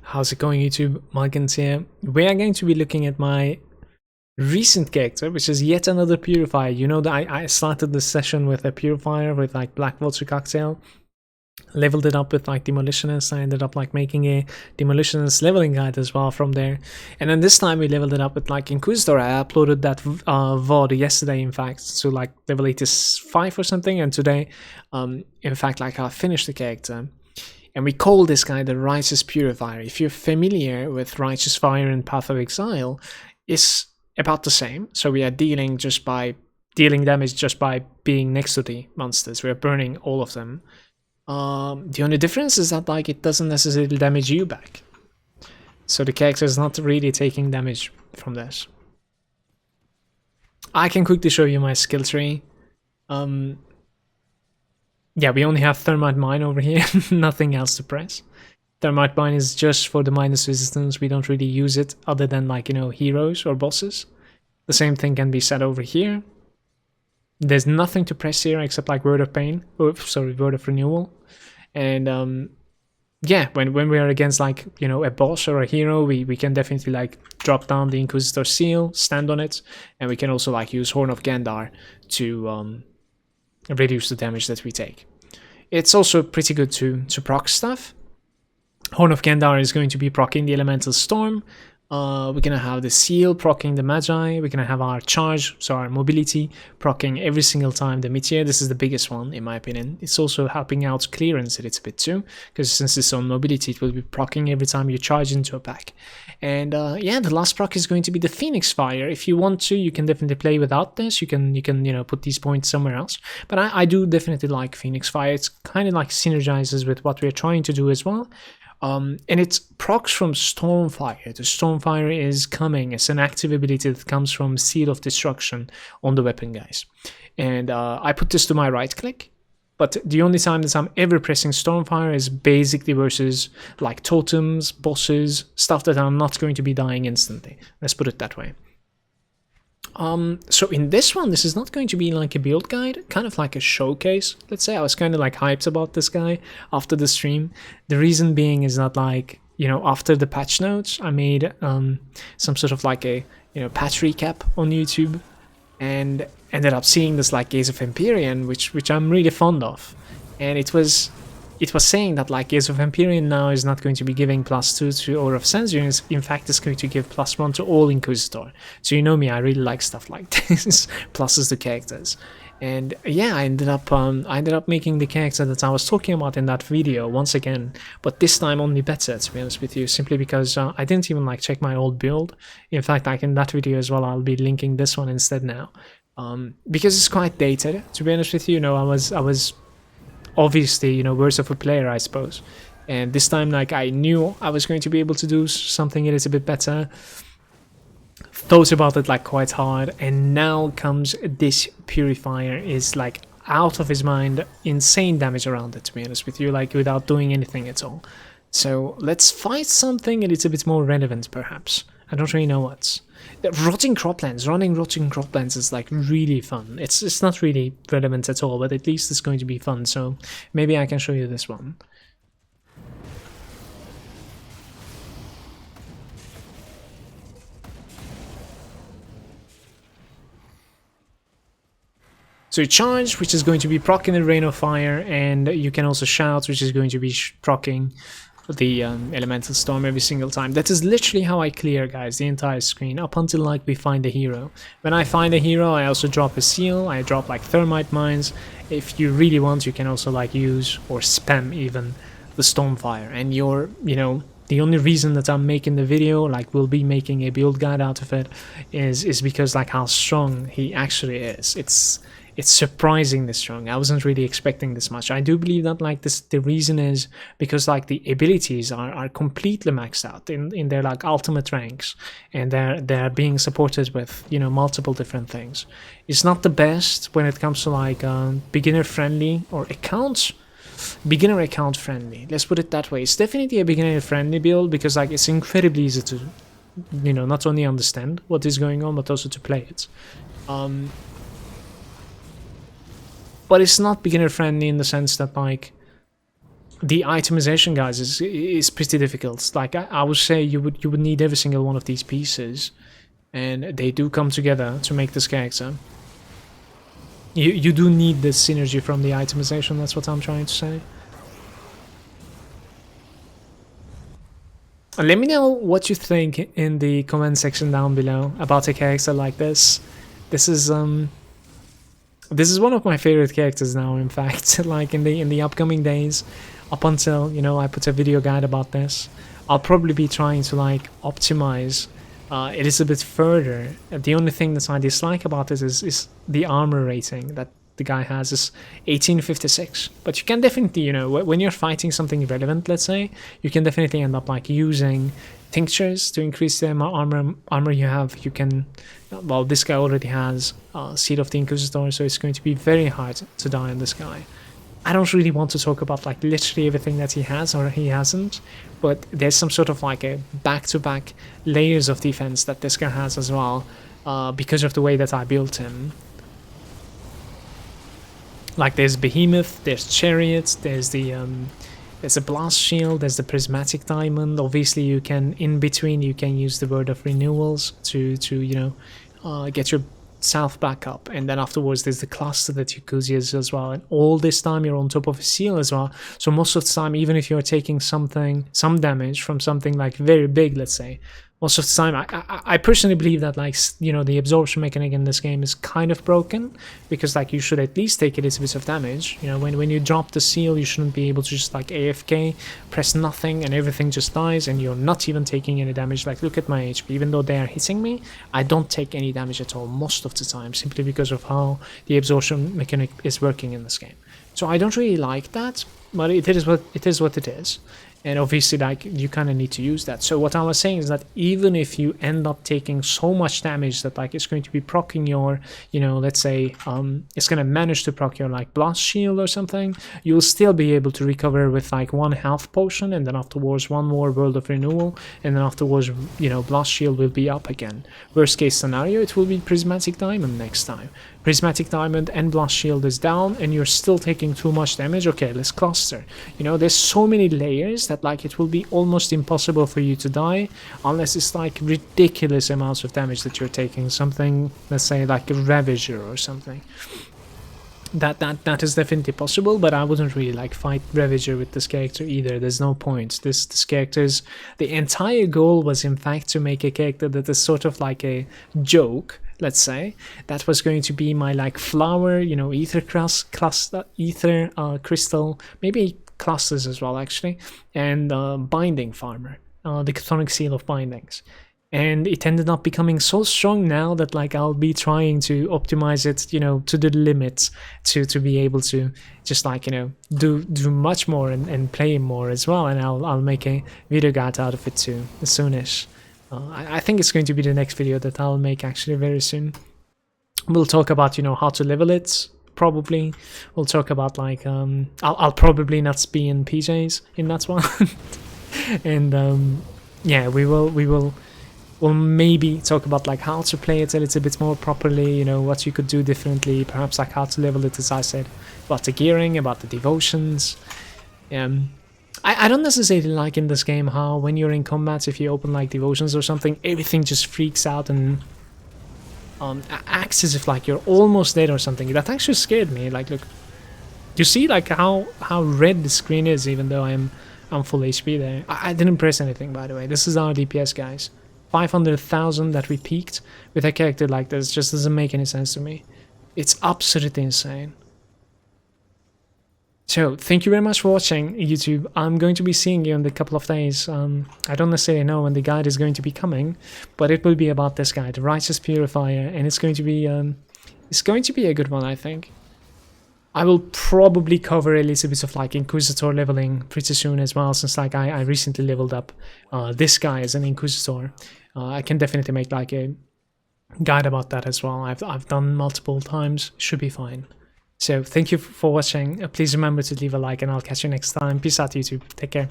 How's it going, YouTube? Malagant here. We are going to be looking at my recent character, which is yet another Purifier. You know that I started this session with a Purifier with like Black Water Cocktail, leveled it up with like Demolitionist. I ended up like making a Demolitionist leveling guide as well from there, and then this time we leveled it up with like Inquisitor. I uploaded that VOD yesterday, in fact, so like level 85 or something, and today, in fact, like I finished the character. And we call this guy the Righteous Purifier. If you're familiar with Righteous Fire and Path of Exile, it's about the same. So we are dealing damage just by being next to the monsters. We are burning all of them. The only difference is that like it doesn't necessarily damage you back. So the character is not really taking damage from this. I can quickly show you my skill tree. Yeah, we only have Thermite Mine over here, nothing else to press. Thermite Mine is just for the minus resistance. We don't really use it other than like, you know, heroes or bosses. The same thing can be said over here. There's nothing to press here except like Word of Pain. Oh, sorry, Word of Renewal. And yeah, when we are against like, you know, a boss or a hero, we can definitely like drop down the Inquisitor seal, stand on it, and we can also like use Horn of Gandar to reduce the damage that we take. It's also pretty good to proc stuff. Horn of Gandar is going to be proccing the Elemental Storm. We're gonna have the seal proccing the Magi. We're gonna have our charge, so our mobility, proccing every single time the Meteor. This is the biggest one in my opinion. It's also helping out clearance a little bit too, because since it's on mobility, it will be proccing every time you charge into a pack. And yeah, the last proc is going to be the Phoenix Fire. If you want to, you can definitely play without this. You can you know, put these points somewhere else. But I do definitely like Phoenix Fire. It's kind of like synergizes with what we're trying to do as well. And it's procs from Stormfire. The Stormfire is coming. It's an active ability that comes from Seal of Destruction on the weapon, guys. And I put this to my right click, but the only time that I'm ever pressing Stormfire is basically versus like totems, bosses, stuff that I'm not going to be dying instantly. Let's put it that way. So in this one, this is not going to be like a build guide, kind of like a showcase. Let's say I was kind of like hyped about this guy after the stream. The reason being is that like, you know, after the patch notes, I made some sort of like a, you know, patch recap on YouTube, and ended up seeing this like Gaze of Empyrean, which I'm really fond of. And it was saying that like Gaze of Empyrean now is not going to be giving +2 to Aura of Sensuous. In fact, it's going to give +1 to all Inquisitor. So you know me, I really like stuff like this, pluses to characters. And yeah, I ended up making the character that I was talking about in that video once again, but this time only better, to be honest with you, simply because I didn't even like check my old build. In fact, like in that video as well, I'll be linking this one instead now, because it's quite dated. To be honest with you, you know, I was obviously, you know, worse of a player, I suppose, and this time like I knew I was going to be able to do something a little bit better. Thought about it like quite hard, and now comes this Purifier is like out of his mind, insane damage around it, to be honest with you, like without doing anything at all. So let's fight something a little bit more relevant, perhaps. I don't really know what's. Rotting Croplands. Running Rotting Croplands is like really fun. It's not really relevant at all, but at least it's going to be fun. So maybe I can show you this one. So you charge, which is going to be proccing the Rain of Fire, and you can also shout, which is going to be proccing the Elemental Storm every single time. That is literally how I clear, guys, the entire screen up until like we find a hero. When I find a hero, I also drop a seal. I drop like Thermite Mines. If you really want, you can also like use or spam even the Stormfire. And you're, you know, the only reason that I'm making the video, like we'll be making a build guide out of it, is because like how strong he actually is. It's surprisingly strong. I wasn't really expecting this much. I do believe that like this, the reason is because like the abilities are completely maxed out in their like ultimate ranks, and they're being supported with, you know, multiple different things. It's not the best when it comes to like beginner friendly or beginner account friendly. Let's put it that way. It's definitely a beginner friendly build because like it's incredibly easy to, you know, not only understand what is going on but also to play it. But it's not beginner friendly in the sense that like the itemization, guys, is pretty difficult. Like I would say you would need every single one of these pieces, and they do come together to make this character. You do need this synergy from the itemization. That's what I'm trying to say. Let me know what you think in the comment section down below about a character like this. This is one of my favorite characters now, in fact. Like in the upcoming days, up until, you know, I put a video guide about this, I'll probably be trying to like optimize it is a bit further. The only thing that I dislike about it is the armor rating that the guy has is 1856. But you can definitely, you know, when you're fighting something relevant, let's say, you can definitely end up like using tinctures to increase the armor you have. You can, well, this guy already has Seed of the Inquisitor, so it's going to be very hard to die on this guy. I don't really want to talk about like literally everything that he has or he hasn't, but there's some sort of like a back-to-back layers of defense that this guy has as well, because of the way that I built him. Like there's Behemoth, there's Chariots, there's a Blast Shield, there's the Prismatic Diamond. Obviously you can, in between, you can use the Word of Renewals to you know, get your self back up, and then afterwards there's the cluster that you could use as well, and all this time you're on top of a seal as well, so most of the time, even if you're taking some damage from something like very big, let's say, most of the time I personally believe that, like, you know, the absorption mechanic in this game is kind of broken, because like you should at least take a little bit of damage. You know, when you drop the seal, you shouldn't be able to just like AFK, press nothing, and everything just dies, and you're not even taking any damage. Like, look at my HP. Even though they are hitting me, I don't take any damage at all most of the time, simply because of how the absorption mechanic is working in this game. So I don't really like that, but it is what it is. And obviously, like, you kind of need to use that. So what I was saying is that even if you end up taking so much damage that like it's going to be proccing your, you know, let's say it's going to manage to proc your like Blast Shield or something, you'll still be able to recover with like 1 health potion, and then afterwards 1 more World of Renewal, and then afterwards, you know, Blast Shield will be up again. Worst case scenario, it will be Prismatic Diamond next time. Prismatic Diamond and Blast Shield is down, and you're still taking too much damage. Okay, let's cluster. You know, there's so many layers that like it will be almost impossible for you to die unless it's like ridiculous amounts of damage that you're taking. Something, let's say, like a Ravager or something. That is definitely possible, but I wouldn't really like fight Ravager with this character either. There's no point. This character's, the entire goal was in fact to make a character that is sort of like a joke, let's say. That was going to be my like flower, you know, ether cluster, ether crystal, maybe clusters as well actually, and binding farmer, the chthonic seal of bindings. And it ended up becoming so strong now that like I'll be trying to optimize it, you know, to the limits to be able to just like, you know, do much more and play more as well. And I'll make a video guide out of it too soonish. I think it's going to be the next video that I'll make actually very soon. We'll talk about, you know, how to level it. Probably we'll talk about like I'll probably not be in PJs in that one. And yeah, we'll maybe talk about like how to play it a little bit more properly, you know, what you could do differently, perhaps like how to level it, as I said, about the gearing, about the devotions. I don't necessarily like in this game how when you're in combat, if you open like devotions or something, everything just freaks out and acts as if like you're almost dead or something. That actually scared me. Like, look, you see like how red the screen is, even though I'm full HP there. I didn't press anything, by the way. This is our DPS, guys. 500,000 that we peaked with a character like this just doesn't make any sense to me. It's absolutely insane. So, thank you very much for watching, YouTube. I'm going to be seeing you in a couple of days. I don't necessarily know when the guide is going to be coming, but it will be about this guy, the Righteous Purifier, and it's going to be a good one, I think. I will probably cover a little bit of like Inquisitor leveling pretty soon as well, since like I recently leveled up this guy as an Inquisitor. I can definitely make like a guide about that as well. I've done multiple times. Should be fine. So thank you for watching. Please remember to leave a like, and I'll catch you next time. Peace out, YouTube. Take care.